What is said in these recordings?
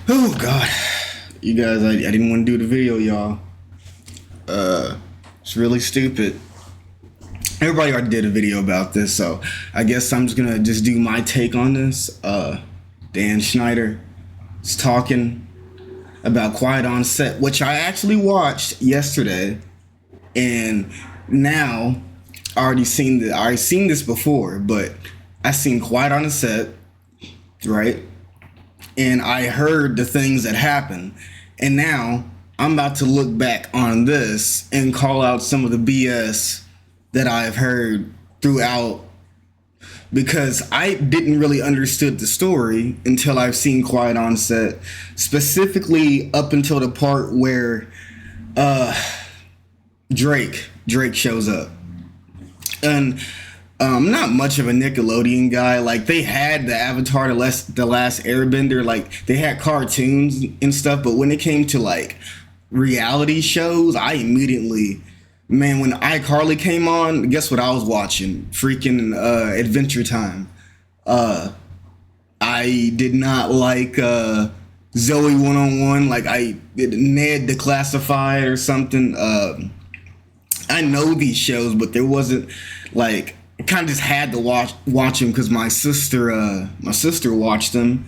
Oh God, you guys, I didn't want to do the video, y'all. It's really stupid. Everybody already did a video about this, so I guess I'm just gonna do my take on this. Dan Schneider is talking about Quiet on Set, which I actually watched yesterday, and now I already seen this before, but I seen Quiet on the Set, right? And I heard the things that happened, and now I'm about to look back on this and call out some of the BS that I've heard throughout, because I didn't really understood the story until I've seen Quiet on Set, specifically up until the part where Drake shows up. And I'm not much of a Nickelodeon guy. Like, they had the Avatar, the last Airbender, like they had cartoons and stuff, but when it came to like reality shows, I immediately, man, when iCarly came on, guess what I was watching? Freaking Adventure Time. I did not like Zoe 101, like Ned Declassified or something. I know these shows, but there wasn't like, I kind of just had to watch them because my sister watched them,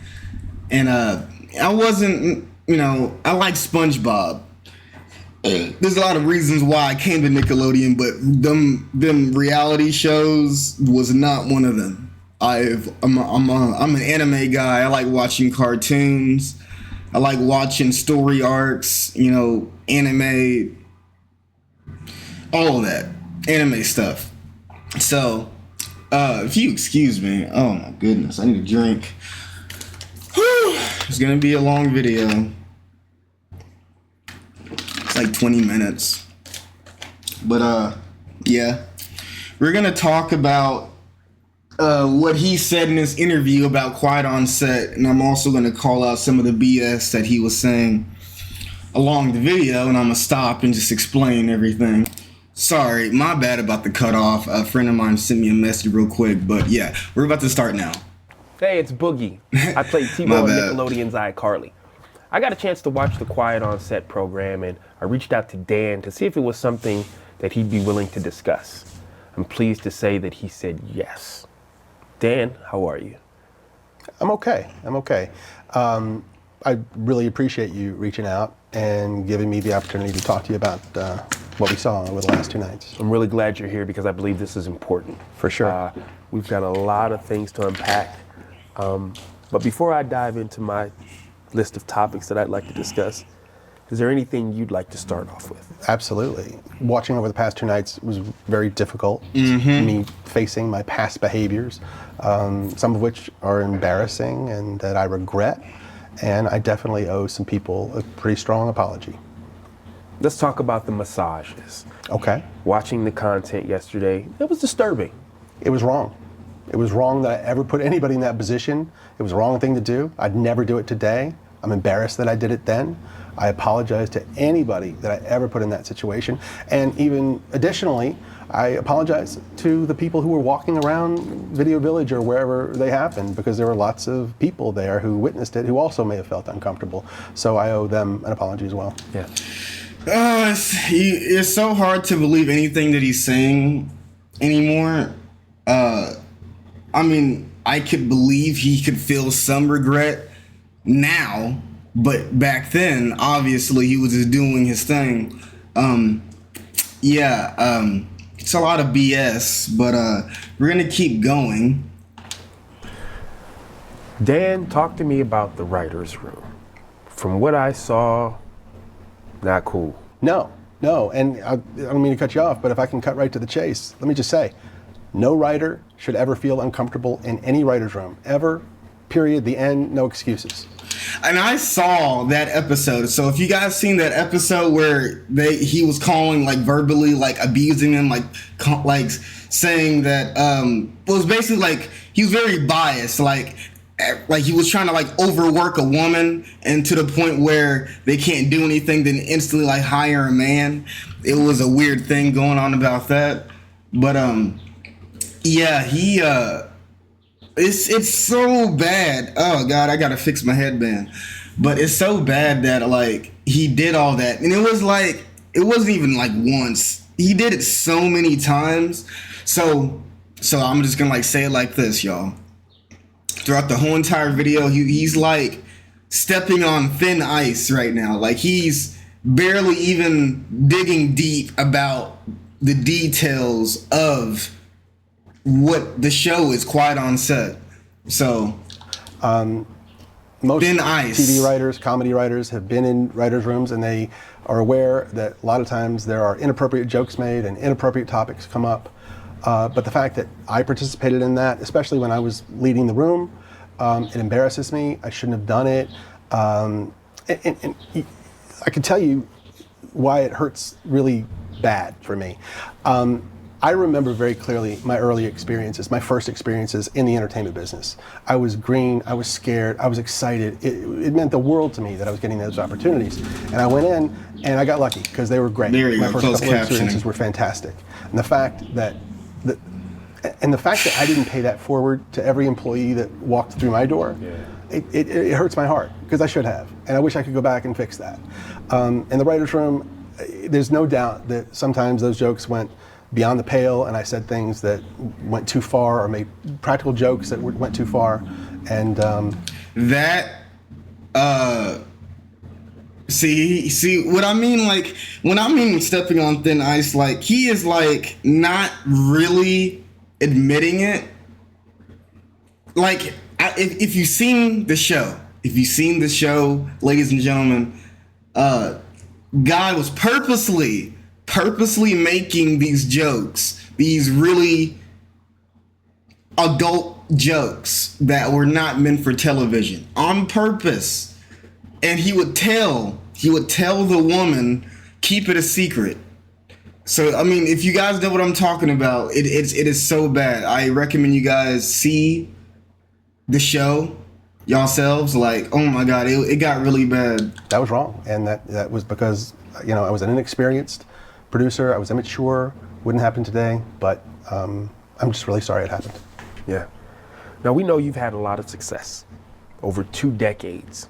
and I wasn't, I like SpongeBob. There's a lot of reasons why I came to Nickelodeon, but them reality shows was not one of them. I'm an anime guy. I like watching cartoons. I like watching story arcs. Anime, all of that anime stuff. So, if you excuse me, oh my goodness, I need a drink. Whew, it's gonna be a long video. It's like 20 minutes. But, yeah. We're gonna talk about what he said in his interview about Quiet on Set, and I'm also gonna call out some of the BS that he was saying along the video, and I'm gonna stop and just explain everything. Sorry, my bad about the cutoff. A friend of mine sent me a message real quick, but yeah, we're about to start now. Hey, it's Boogie. I played T-Bo on Nickelodeon's iCarly. I got a chance to watch the Quiet on Set program, and I reached out to Dan to see if it was something that he'd be willing to discuss. I'm pleased to say that he said yes. Dan, how are you? I'm okay. I really appreciate you reaching out and giving me the opportunity to talk to you about what we saw over the last 2 nights. I'm really glad you're here because I believe this is important. For sure. We've got a lot of things to unpack. But before I dive into my list of topics that I'd like to discuss, is there anything you'd like to start off with? Absolutely. Watching over the past 2 nights was very difficult. Me facing my past behaviors, some of which are embarrassing and that I regret. And I definitely owe some people a pretty strong apology. Let's talk about the massages. Okay. Watching the content yesterday, it was disturbing. It was wrong. It was wrong that I ever put anybody in that position. It was the wrong thing to do. I'd never do it today. I'm embarrassed that I did it then. I apologize to anybody that I ever put in that situation. And even additionally, I apologize to the people who were walking around Video Village or wherever they happened, because there were lots of people there who witnessed it who also may have felt uncomfortable. So I owe them an apology as well. Yeah. It's so hard to believe anything that he's saying anymore. I mean, I could believe he could feel some regret now, but back then, obviously, he was just doing his thing. It's a lot of BS, but we're gonna keep going. Dan, talk to me about the writer's room. From what I saw, not cool. No, and I don't mean to cut you off, but if I can cut right to the chase, let me just say, no writer should ever feel uncomfortable in any writer's room, ever, period, the end, no excuses. And I saw that episode. So if you guys seen that episode where he was calling, like, verbally, like, abusing him, like saying that it was basically like he was very biased, like he was trying to like overwork a woman, and to the point where they can't do anything, then instantly like hire a man. It was a weird thing going on about that. But yeah, he It's so bad. Oh God, I gotta fix my headband. But it's so bad that like he did all that, and it wasn't even like once. He did it so many times. So I'm just gonna like say it like this, y'all. Throughout the whole entire video, he's like stepping on thin ice right now. Like he's barely even digging deep about the details of what the show is quite on set. So most thin ice. TV writers, comedy writers have been in writers' rooms, and they are aware that a lot of times there are inappropriate jokes made and inappropriate topics come up. But the fact that I participated in that, especially when I was leading the room, it embarrasses me. I shouldn't have done it. And I can tell you why it hurts really bad for me. I remember very clearly my early experiences, my first experiences in the entertainment business. I was green, I was scared, I was excited. It meant the world to me that I was getting those opportunities. And I went in and I got lucky because they were great. There you my go, first closed couple of captioning. experiences were fantastic. And the fact that I didn't pay that forward to every employee that walked through my door, it hurts my heart because I should have. And I wish I could go back and fix that. In the writer's room, there's no doubt that sometimes those jokes went beyond the pale, and I said things that went too far, or made practical jokes that went too far, and see what I mean. Like when I mean stepping on thin ice, like he is like not really admitting it. Like if you've seen the show, ladies and gentlemen, Guy was purposely making these jokes, these really adult jokes that were not meant for television, on purpose. And he would tell the woman, keep it a secret. So I mean, if you guys know what I'm talking about, it is so bad. I recommend you guys see the show yourselves. Like, oh my God, it got really bad. That was wrong, and that was because I was an inexperienced producer. I was immature. Wouldn't happen today, but I'm just really sorry it happened. Yeah. Now we know you've had a lot of success over 2 decades.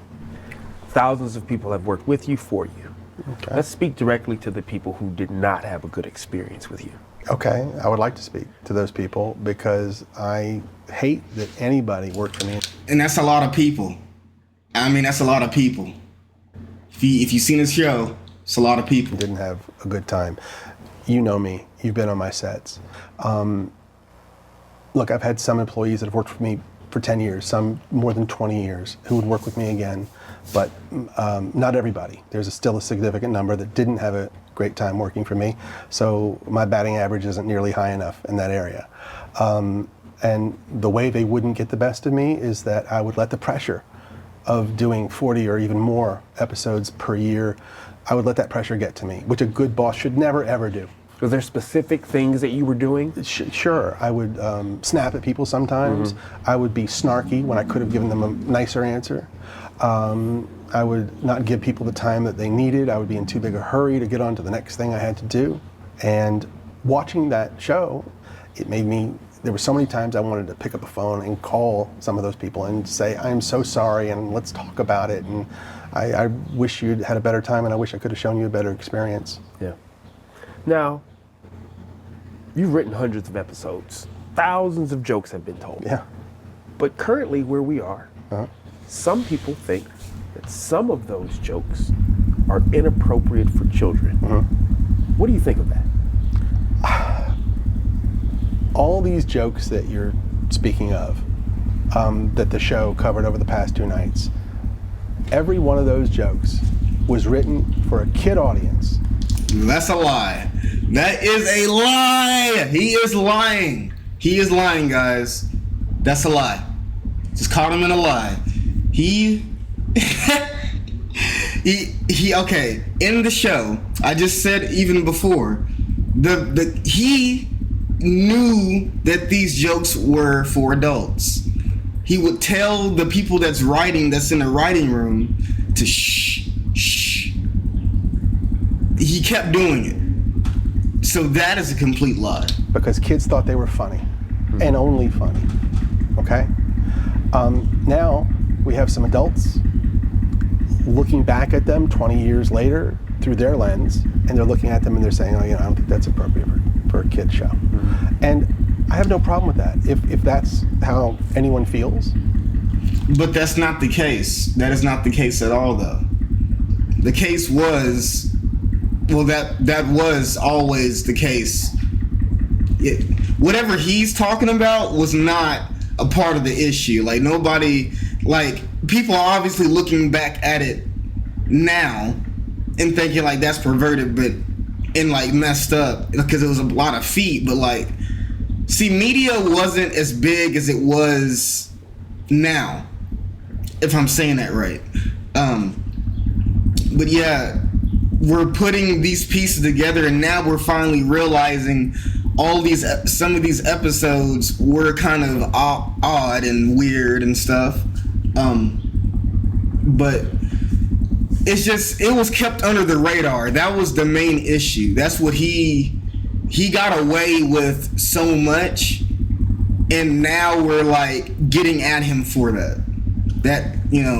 Thousands of people have worked with you, for you. Okay. Let's speak directly to the people who did not have a good experience with you. Okay, I would like to speak to those people because I hate that anybody worked for me. And that's a lot of people. I mean, that's a lot of people. If you've seen this show, it's a lot of people. Didn't have a good time. You know me. You've been on my sets. Look, I've had some employees that have worked for me for 10 years, some more than 20 years, who would work with me again. But not everybody. There's still a significant number that didn't have a great time working for me. So my batting average isn't nearly high enough in that area. And the way they wouldn't get the best of me is that I would let the pressure of doing 40 or even more episodes per year, I would let that pressure get to me, which a good boss should never, ever do. Were there specific things that you were doing? Sure. I would snap at people sometimes. I would be snarky when I could have given them a nicer answer. I would not give people the time that they needed. I would be in too big a hurry to get on to the next thing I had to do. And watching that show, it made me, there were so many times I wanted to pick up a phone and call some of those people and say, I'm so sorry and let's talk about it. And I wish you'd had a better time, and I wish I could have shown you a better experience. Yeah. Now, you've written hundreds of episodes. Thousands of jokes have been told. Yeah. But currently where we are, some people think that some of those jokes are inappropriate for children. What do you think of that? All these jokes that you're speaking of, that the show covered over the past 2 nights, every one of those jokes was written for a kid audience. That's a lie. That is a lie. He is lying. He is lying, guys. That's a lie. Just caught him in a lie. He okay, in the show, I just said even before, he knew that these jokes were for adults. He would tell the people that's in the writing room to shh. He kept doing it. So that is a complete lie. Because kids thought they were funny, and only funny. Okay? Now we have some adults looking back at them 20 years later through their lens, and they're looking at them and they're saying, oh, I don't think that's appropriate for a kid's show. Mm-hmm. And I have no problem with that, if that's how anyone feels. But that's not the case. That is not the case at all, though. The case was, well, that was always the case. Whatever he's talking about was not a part of the issue. Like, nobody, like, people are obviously looking back at it now and thinking, like, that's perverted, but, and, like, messed up because it was a lot of feet. But, like, see, media wasn't as big as it was now, if I'm saying that right. But yeah, we're putting these pieces together, and now we're finally realizing some of these episodes were kind of odd and weird and stuff. But it's just, it was kept under the radar. That was the main issue. That's what he got away with so much, and now we're like getting at him for that.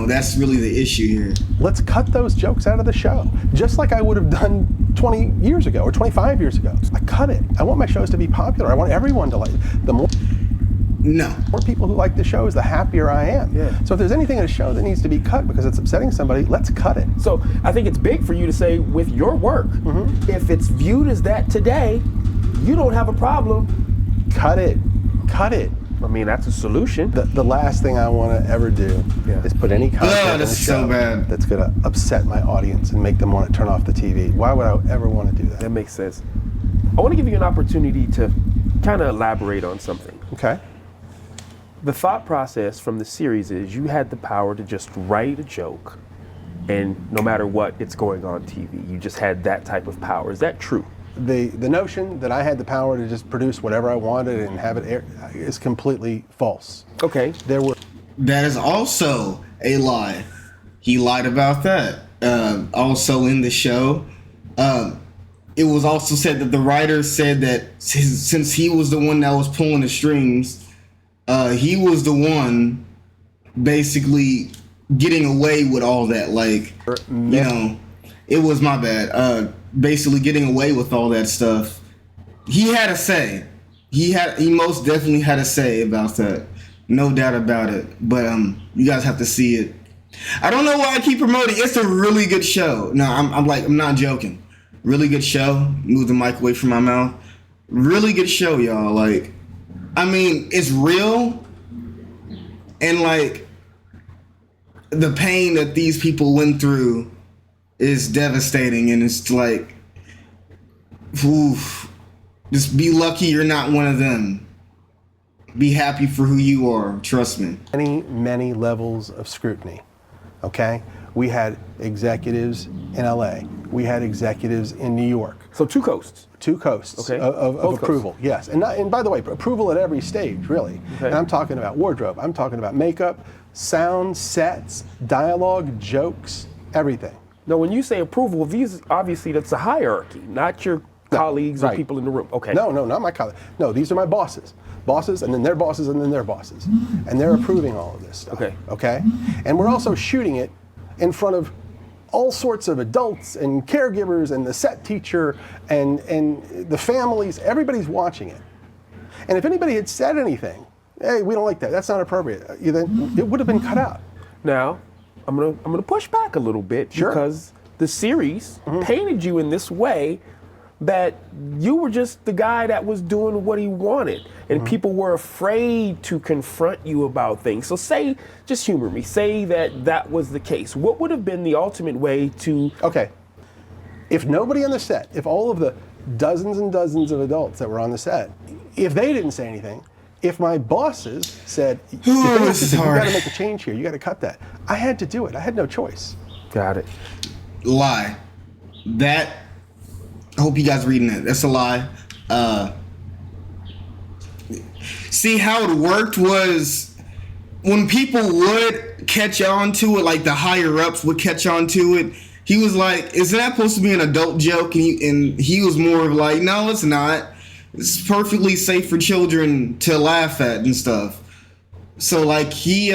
That's really the issue here. Let's cut those jokes out of the show, just like I would have done 20 years ago or 25 years ago. I cut it. I want my shows to be popular. I want everyone to like. The more people who like the shows, the happier I am. Yeah. So if there's anything in a show that needs to be cut because it's upsetting somebody, let's cut it. So I think it's big for you to say, with your work, if it's viewed as that today, you don't have a problem. Cut it. Cut it. I mean, that's a solution. The last thing I want to ever do is put any content in the show that's going to upset my audience and make them want to turn off the TV. Why would I ever want to do that? That makes sense. I want to give you an opportunity to kind of elaborate on something. Okay. The thought process from the series is you had the power to just write a joke, and no matter what, it's going on TV. You just had that type of power. Is that true? The notion that I had the power to just produce whatever I wanted and have it air is completely false. Okay. That is also a lie. He lied about that. Also in the show, it was also said that the writer said that since he was the one that was pulling the strings, he was the one basically getting away with all that. Like, it was my bad. Basically getting away with all that stuff. He had a say. He most definitely had a say about that. No doubt about it. But you guys have to see it. I don't know why I keep promoting. It's a really good show. No, I'm not joking. Really good show. Move the mic away from my mouth. Really good show, y'all. Like, I mean, it's real, and like the pain that these people went through is devastating, and it's like, oof, just be lucky you're not one of them. Be happy for who you are, trust me. Many levels of scrutiny, okay? We had executives in LA. We had executives in New York. So two coasts. Two coasts of approval, coasts. Yes. And by the way, approval at every stage, really. Okay. And I'm talking about wardrobe, I'm talking about makeup, sound, sets, dialogue, jokes, everything. Now, when you say approval, obviously that's a hierarchy, not your colleagues or people in the room. Okay. No, not my colleagues. No, these are my bosses. Bosses, and then their bosses, and then their bosses. And they're approving all of this stuff. Okay? And we're also shooting it in front of all sorts of adults and caregivers and the set teacher and the families. Everybody's watching it. And if anybody had said anything, hey, we don't like that, that's not appropriate, then it would have been cut out. Now, I'm gonna push back a little bit because the series painted you in this way that you were just the guy that was doing what he wanted, and people were afraid to confront you about things. So just humor me, say that was the case. What would have been the ultimate way to... Okay, if nobody on the set, if all of the dozens and dozens of adults that were on the set, if they didn't say anything, if my bosses said, you got to make a change here, you got to cut that, I had to do it. I had no choice. Got it. Lie. I hope you guys are reading it. That's a lie. See, how it worked was when people would catch on to it, like the higher ups would catch on to it, he was like, isn't that supposed to be an adult joke? And he was more of like, no, it's not. It's perfectly safe for children to laugh at and stuff. So like he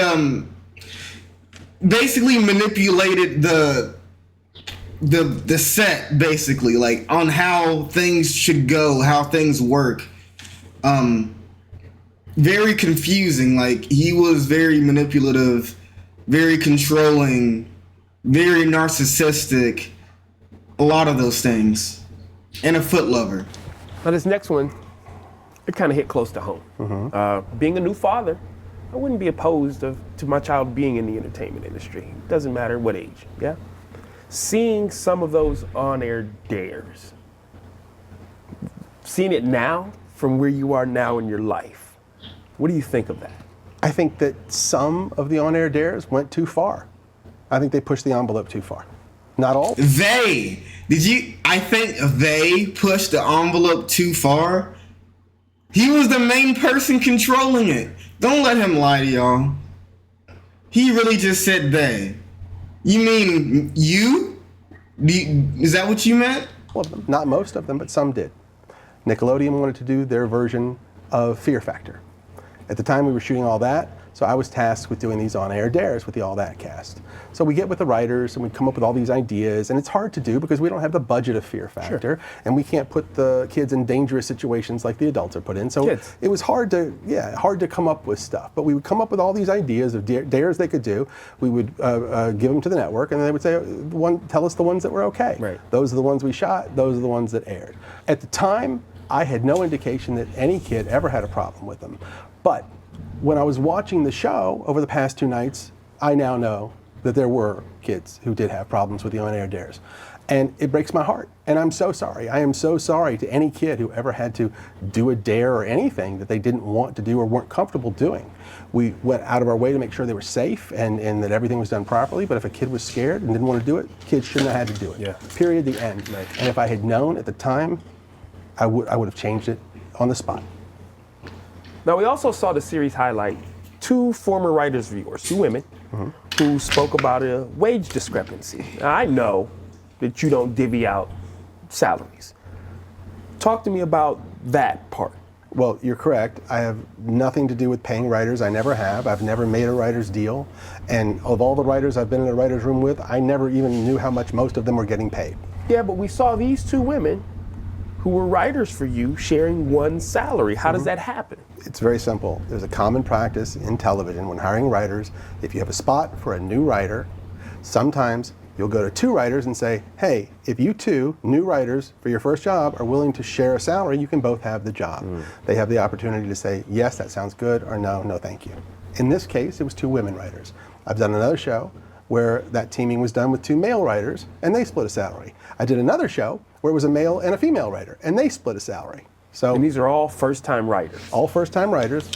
basically manipulated the set, basically, like on how things should go, how things work. Very confusing. Like he was very manipulative, very controlling, very narcissistic, a lot of those things, and a foot lover. Now this next one, it kind of hit close to home. Being a new father, I wouldn't be opposed to my child being in the entertainment industry. It doesn't matter what age, yeah? Seeing some of those on-air dares, seeing it now from where you are now in your life, what do you think of that? I think that some of the on-air dares went too far. I think they pushed the envelope too far. Not all. I think they pushed the envelope too far. He was the main person controlling it. Don't let him lie to y'all. He really just said they. You mean you? Is that what you meant? Well, not most of them, but some did. Nickelodeon wanted to do their version of Fear Factor. At the time we were shooting All That, so I was tasked with doing these on-air dares with the All That cast. So we get with the writers and we come up with all these ideas, and it's hard to do because we don't have the budget of Fear Factor, and we can't put the kids in dangerous situations like the adults are put in. So it was hard to come up with stuff. But we would come up with all these ideas of dares they could do. We would give them to the network, and they would say, tell us the ones that were okay. Right. Those are the ones we shot. Those are the ones that aired. At the time, I had no indication that any kid ever had a problem with them. But when I was watching the show over the past 2 nights, I now know that there were kids who did have problems with the on-air dares. And it breaks my heart. And I'm so sorry. I am so sorry to any kid who ever had to do a dare or anything that they didn't want to do or weren't comfortable doing. We went out of our way to make sure they were safe and that everything was done properly. But if a kid was scared and didn't want to do it, kids shouldn't have had to do it. Yeah. Period, the end. Right. And if I had known at the time, I would have changed it on the spot. Now, we also saw the series highlight 2 former writers' viewers, 2 women, who spoke about a wage discrepancy. Now, I know that you don't divvy out salaries. Talk to me about that part. Well, you're correct. I have nothing to do with paying writers. I never have. I've never made a writer's deal. And of all the writers I've been in a writer's room with, I never even knew how much most of them were getting paid. Yeah, but we saw these 2 women who were writers for you sharing one salary. How does that happen? It's very simple. There's a common practice in television when hiring writers. If you have a spot for a new writer, sometimes you'll go to 2 writers and say, hey, if you 2 new writers for your first job are willing to share a salary, you can both have the job. They have the opportunity to say, yes, that sounds good, or no, no thank you. In this case, it was 2 women writers. I've done another show where that teaming was done with 2 male writers, and they split a salary. I did another show where it was a male and a female writer, and they split a salary. So, and these are all first-time writers. All first-time writers.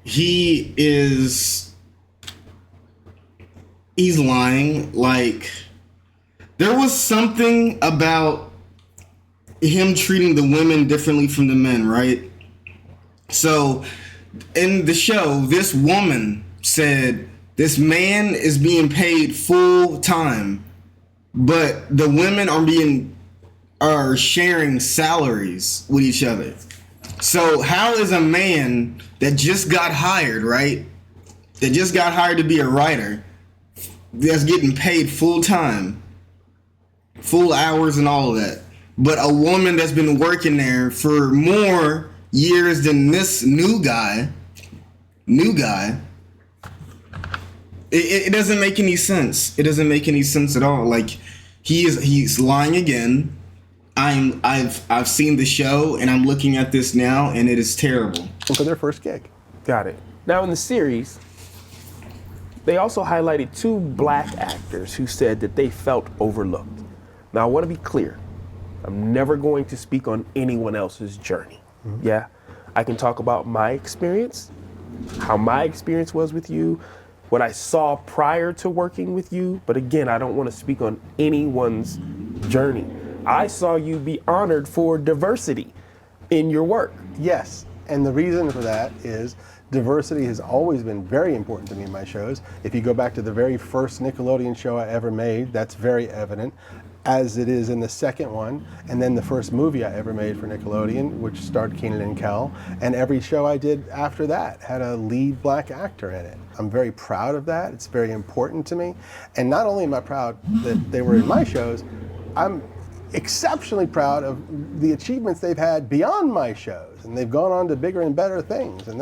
He's lying. Like, there was something about him treating the women differently from the men, right? So, in the show, this woman said, this man is being paid full time, but the women are sharing salaries with each other. So how is a man that just got hired, right? That just got hired to be a writer, that's getting paid full time, full hours and all of that, but a woman that's been working there for more years than this new guy, it doesn't make any sense. It doesn't make any sense at all. Like, he's lying again. I've seen the show and I'm looking at this now and it is terrible. For their first gig. Got it. Now in the series, they also highlighted 2 black actors who said that they felt overlooked. Now I want to be clear. I'm never going to speak on anyone else's journey. Yeah, I can talk about my experience, how my experience was with you, what I saw prior to working with you, but again, I don't want to speak on anyone's journey. I saw you be honored for diversity in your work. Yes, and the reason for that is diversity has always been very important to me in my shows. If you go back to the very first Nickelodeon show I ever made, that's very evident. as it is in the second one, and then the first movie I ever made for Nickelodeon, which starred Keenan and Kel, and every show I did after that had a lead black actor in it. I'm very proud of that. It's very important to me. And not only am I proud that they were in my shows, I'm exceptionally proud of the achievements they've had beyond my shows, and they've gone on to bigger and better things. And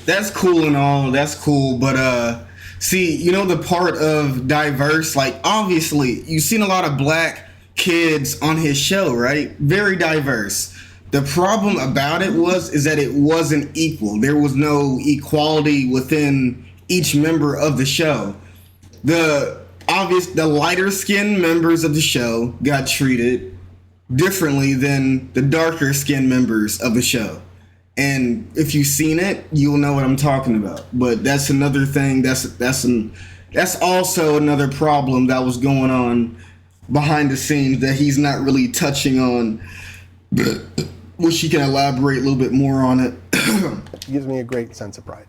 that's cool and all. That's cool, but see, you know, the part of diverse, like, obviously you've seen a lot of black kids on his show, right? Very diverse. The problem about it is that it wasn't equal. There was no equality within each member of the show. The lighter skinned members of the show got treated differently than the darker skinned members of the show. And if you've seen it, you'll know what I'm talking about. But that's another thing. That's also another problem that was going on behind the scenes that he's not really touching on. Wish he can elaborate a little bit more on it. It gives me a great sense of pride.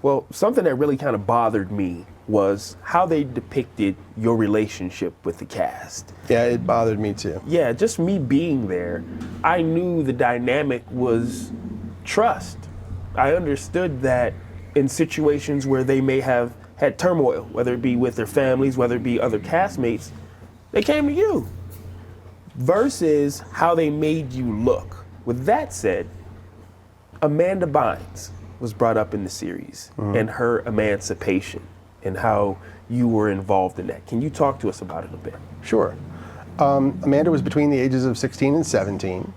Well, something that really kind of bothered me was how they depicted your relationship with the cast. Yeah, it bothered me too. Yeah, just me being there, I knew the dynamic was trust. I understood that in situations where they may have had turmoil, whether it be with their families, whether it be other castmates, they came to you. Versus how they made you look. With that said, Amanda Bynes was brought up in the series and her emancipation and how you were involved in that. Can you talk to us about it a bit? Sure. Amanda was between the ages of 16 and 17,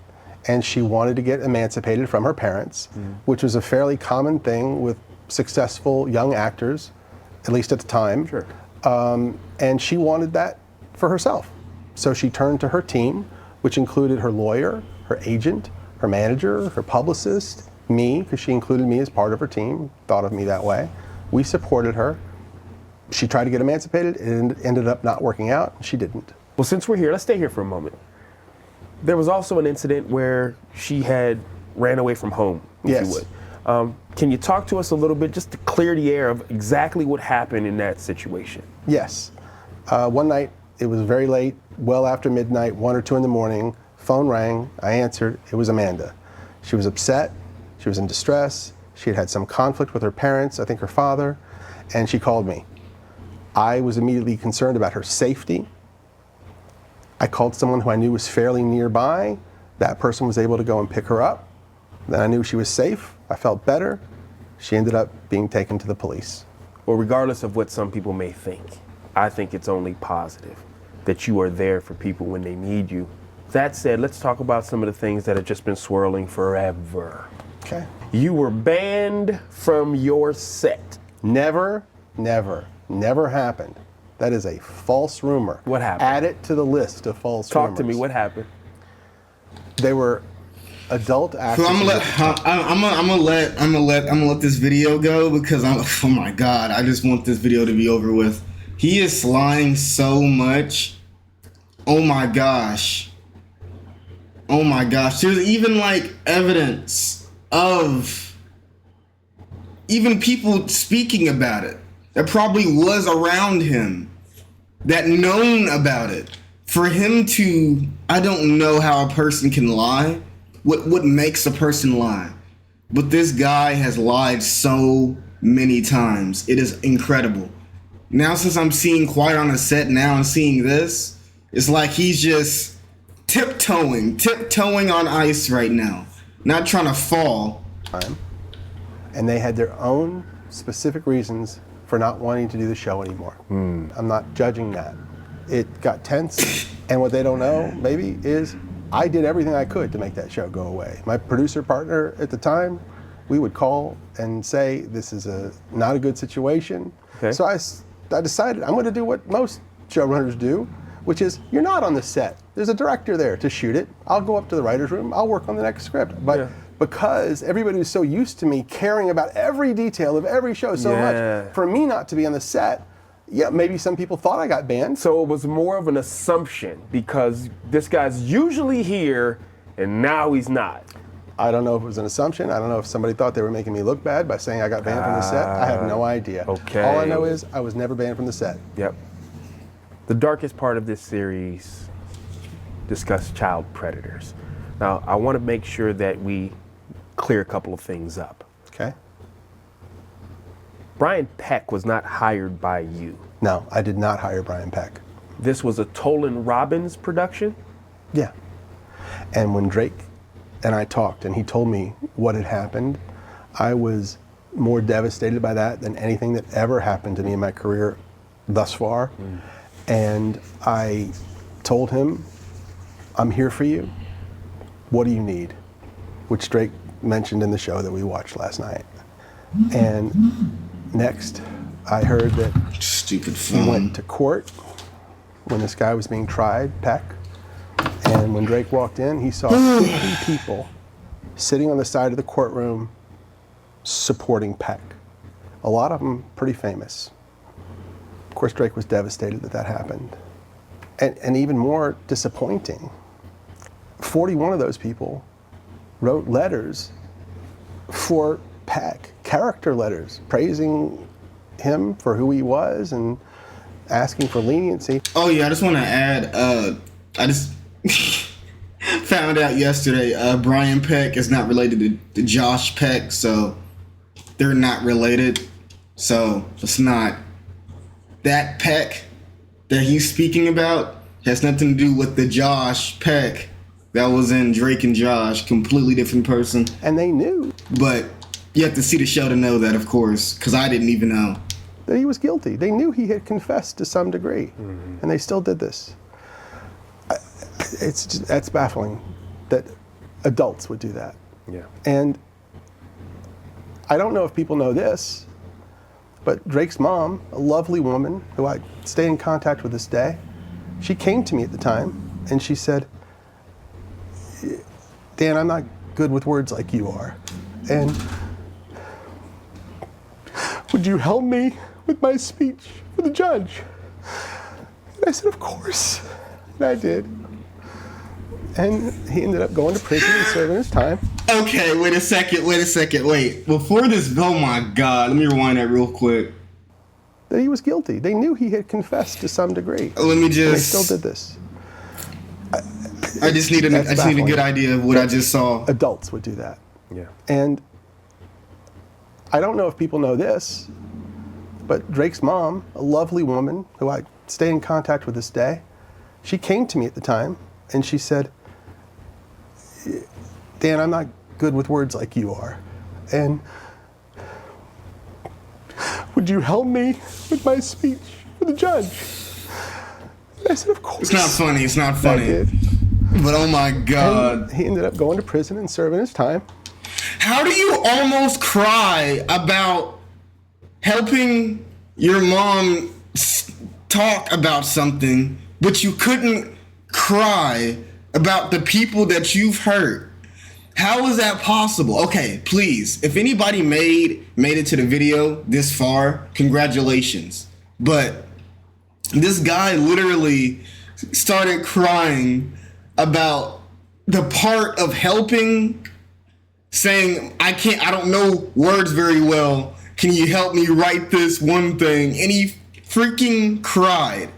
and she wanted to get emancipated from her parents, which was a fairly common thing with successful young actors, at least at the time. Sure. And she wanted that for herself. So she turned to her team, which included her lawyer, her agent, her manager, her publicist, me, because she included me as part of her team, thought of me that way. We supported her. She tried to get emancipated. It ended up not working out. She didn't. Well, since we're here, let's stay here for a moment. There was also an incident where she had ran away from home, if Yes. you would. Can you talk to us a little bit just to clear the air of exactly what happened in that situation? Yes. One night, it was very late, well after midnight, 1 or 2 in the morning. Phone rang. I answered. It was Amanda. She was upset. She was in distress. She had had some conflict with her parents, I think her father, and she called me. I was immediately concerned about her safety. I called someone who I knew was fairly nearby. That person was able to go and pick her up. Then I knew she was safe. I felt better. She ended up being taken to the police. Well, regardless of what some people may think, I think it's only positive that you are there for people when they need you. That said, let's talk about some of the things that have just been swirling forever. Okay. You were banned from your set. Never happened. That is a false rumor. What happened? Add it to the list of false rumors. Talk to me, what happened? They were adult actors. So I'm gonna let this video go because oh my god, I just want this video to be over with. He is lying so much. Oh my gosh. There's even like evidence of even people speaking about it that probably was around him that known about it. For him to, I don't know how a person can lie. What makes a person lie? But this guy has lied so many times. It is incredible. Now since I'm seeing Quiet on the Set now and seeing this, it's like he's just tiptoeing on ice right now. Not trying to fall. And they had their own specific reasons for not wanting to do the show anymore. I'm not judging that. It got tense, and what they don't know, maybe, is I did everything I could to make that show go away. My producer partner at the time, we would call and say, this is not a good situation. Okay. So I decided I'm gonna do what most showrunners do, which is, you're not on the set. There's a director there to shoot it. I'll go up to the writer's room, I'll work on the next script. But because everybody was so used to me caring about every detail of every show so much, for me not to be on the set, maybe some people thought I got banned. So it was more of an assumption because this guy's usually here and now he's not. I don't know if it was an assumption. I don't know if somebody thought they were making me look bad by saying I got banned from the set. I have no idea. Okay. All I know is I was never banned from the set. Yep. The darkest part of this series discuss child predators. Now, I want to make sure that we clear a couple of things up. Okay. Brian Peck was not hired by you. No, I did not hire Brian Peck. This was a Tolan Robbins production? Yeah. And when Drake and I talked and he told me what had happened, I was more devastated by that than anything that ever happened to me in my career thus far. And I told him, I'm here for you. What do you need? Which Drake mentioned in the show that we watched last night. And next, I heard that Stupid he phone. went to court when this guy was being tried, Peck. And when Drake walked in, he saw 50 people sitting on the side of the courtroom supporting Peck. A lot of them pretty famous. Of course, Drake was devastated that that happened. And even more disappointing, 41 of those people wrote letters for Peck, character letters, praising him for who he was and asking for leniency. Oh yeah, I just want to add, I just found out yesterday, Brian Peck is not related to Josh Peck, so they're not related. So it's not that Peck that he's speaking about has nothing to do with the Josh Peck that was in Drake and Josh, completely different person. And they knew But you have to see the show to know that, of course, because I didn't even know. that he was guilty. They knew he had confessed to some degree, and they still did this. That's baffling that adults would do that. Yeah. And I don't know if people know this, but Drake's mom, a lovely woman who I stay in contact with this day, she came to me at the time and she said, Dan, I'm not good with words like you are. And would you help me with my speech for the judge? And I said, of course. And I did. And he ended up going to prison and serving his time. Okay, wait a second. Wait, before this, oh my God, let me rewind that real quick. That he was guilty. They knew he had confessed to some degree. Let me And they just. still did this. I just need a good idea of what I just saw. Adults would do that. Yeah. And I don't know if people know this, but Drake's mom, a lovely woman who I stay in contact with this day, she came to me at the time and she said, Dan, I'm not good with words like you are. And would you help me with my speech for the judge? And I said, of course. It's not funny. I did. But oh my God. And he ended up going to prison and serving his time. How do you almost cry about helping your mom talk about something, but you couldn't cry about the people that you've hurt? How is that possible? Okay, please, if anybody made it to the video this far, congratulations. But this guy literally started crying about the part of helping, saying, I don't know words very well. Can you help me write this one thing? And he freaking cried.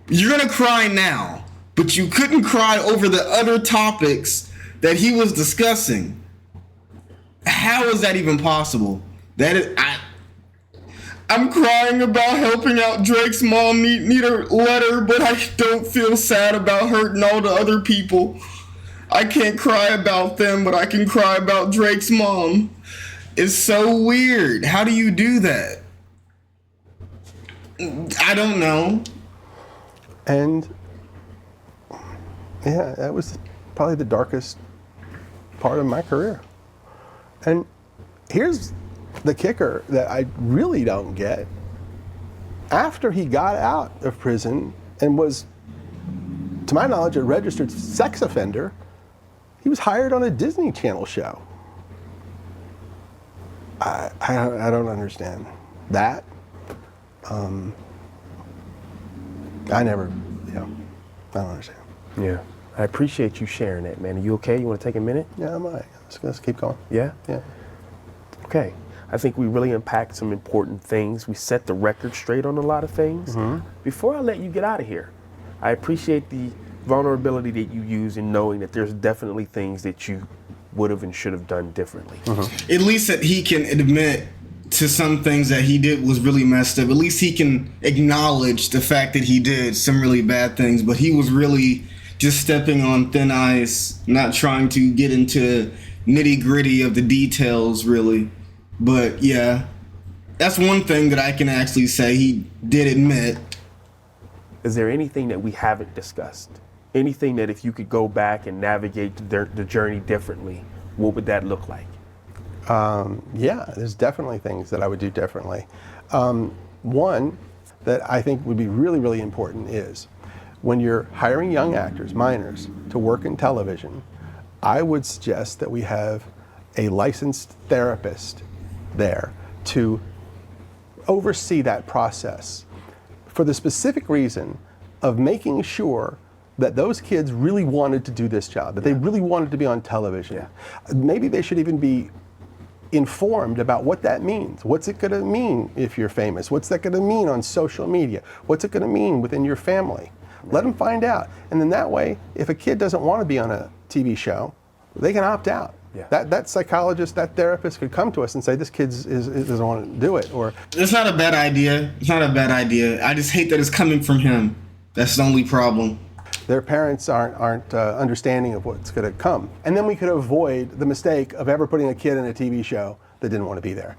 You're gonna cry now, but you couldn't cry over the other topics that he was discussing. How is that even possible? I'm crying about helping out Drake's mom need a letter, but I don't feel sad about hurting all the other people. I can't cry about them, but I can cry about Drake's mom. It's so weird. How do you do that? I don't know. And yeah, that was probably the darkest part of my career. And here's the kicker that I really don't get. After he got out of prison and was, to my knowledge, a registered sex offender, he was hired on a Disney Channel show. I don't understand that. I don't understand. Yeah. I appreciate you sharing that, man. Are you okay? You want to take a minute? Yeah, I'm all right. Let's keep going. Yeah? Yeah. Okay. I think we really unpacked some important things. We set the record straight on a lot of things. Before I let you get out of here, I appreciate the vulnerability that you use in knowing that there's definitely things that you would have and should have done differently. At least that he can admit to some things that he did was really messed up. At least he can acknowledge the fact that he did some really bad things, but he was really just stepping on thin ice, not trying to get into nitty gritty of the details really. But yeah, that's one thing that I can actually say he did admit. Is there anything that we haven't discussed? Anything that if you could go back and navigate the journey differently, what would that look like? Yeah, there's definitely things that I would do differently. One that I think would be really, really important is when you're hiring young actors, minors, to work in television, I would suggest that we have a licensed therapist there to oversee that process for the specific reason of making sure that those kids really wanted to do this job, that they really wanted to be on television. Maybe they should even be informed about what that means. What's it gonna mean if you're famous? What's that gonna mean on social media? What's it gonna mean within your family? Let them find out. And then that way, if a kid doesn't want to be on a TV show, they can opt out. That psychologist, that therapist could come to us and say, this kid doesn't want to do it. Or it's not a bad idea. It's not a bad idea. I just hate that it's coming from him. That's the only problem. Their parents aren't understanding of what's going to come. And then we could avoid the mistake of ever putting a kid in a TV show that didn't want to be there.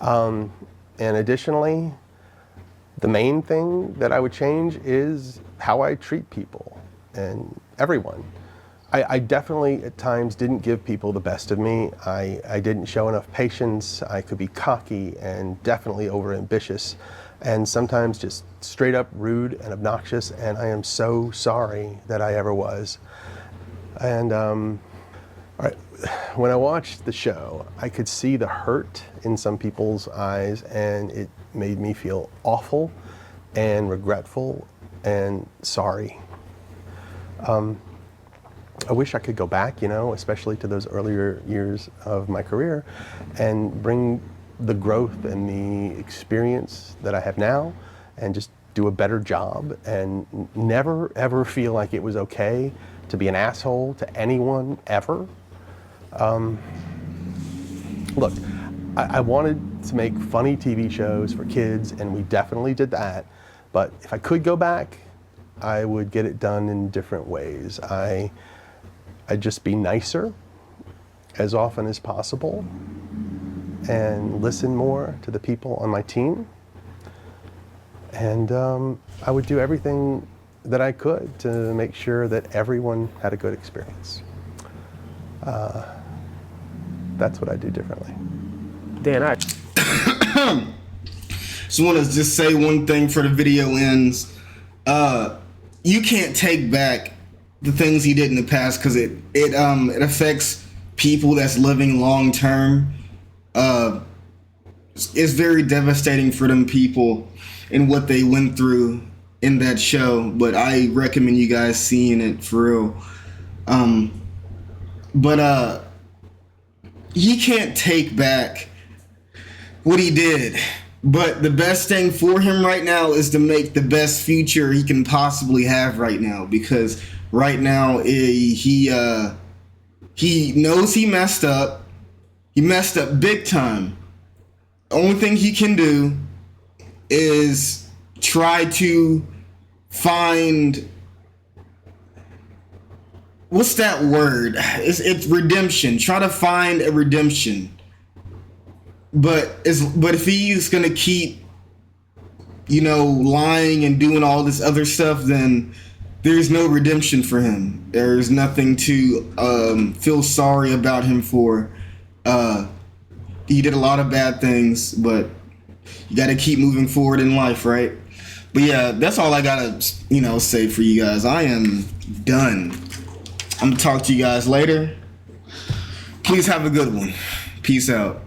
And additionally, the main thing that I would change is how I treat people and everyone. I definitely at times didn't give people the best of me. I didn't show enough patience. I could be cocky and definitely overambitious, and sometimes just straight up rude and obnoxious, and I am so sorry that I ever was. And when I watched the show, I could see the hurt in some people's eyes, and it made me feel awful and regretful and sorry. I wish I could go back, especially to those earlier years of my career, and bring the growth and the experience that I have now and just do a better job and never ever feel like it was okay to be an asshole to anyone ever. Look, I wanted to make funny TV shows for kids, and we definitely did that, but if I could go back, I would get it done in different ways. I'd just be nicer as often as possible and listen more to the people on my team. And I would do everything that I could to make sure that everyone had a good experience. That's what I do differently. Dan, I just want to just say one thing for the video ends. You can't take back the things he did in the past because it affects people that's living long term. It's very devastating for them people and what they went through in that show. But I recommend you guys seeing it for real. But he can't take back what he did. But the best thing for him right now is to make the best future he can possibly have right now, because right now he knows he messed up. He messed up big time. The only thing he can do is try to find, what's that word? It's redemption. Try to find a redemption. But if he's gonna keep, lying and doing all this other stuff, then there's no redemption for him. There's nothing to feel sorry about him for. He did a lot of bad things, but you gotta keep moving forward in life, right? But yeah, that's all I gotta, say for you guys. I am done. I'm gonna talk to you guys later. Please have a good one. Peace out.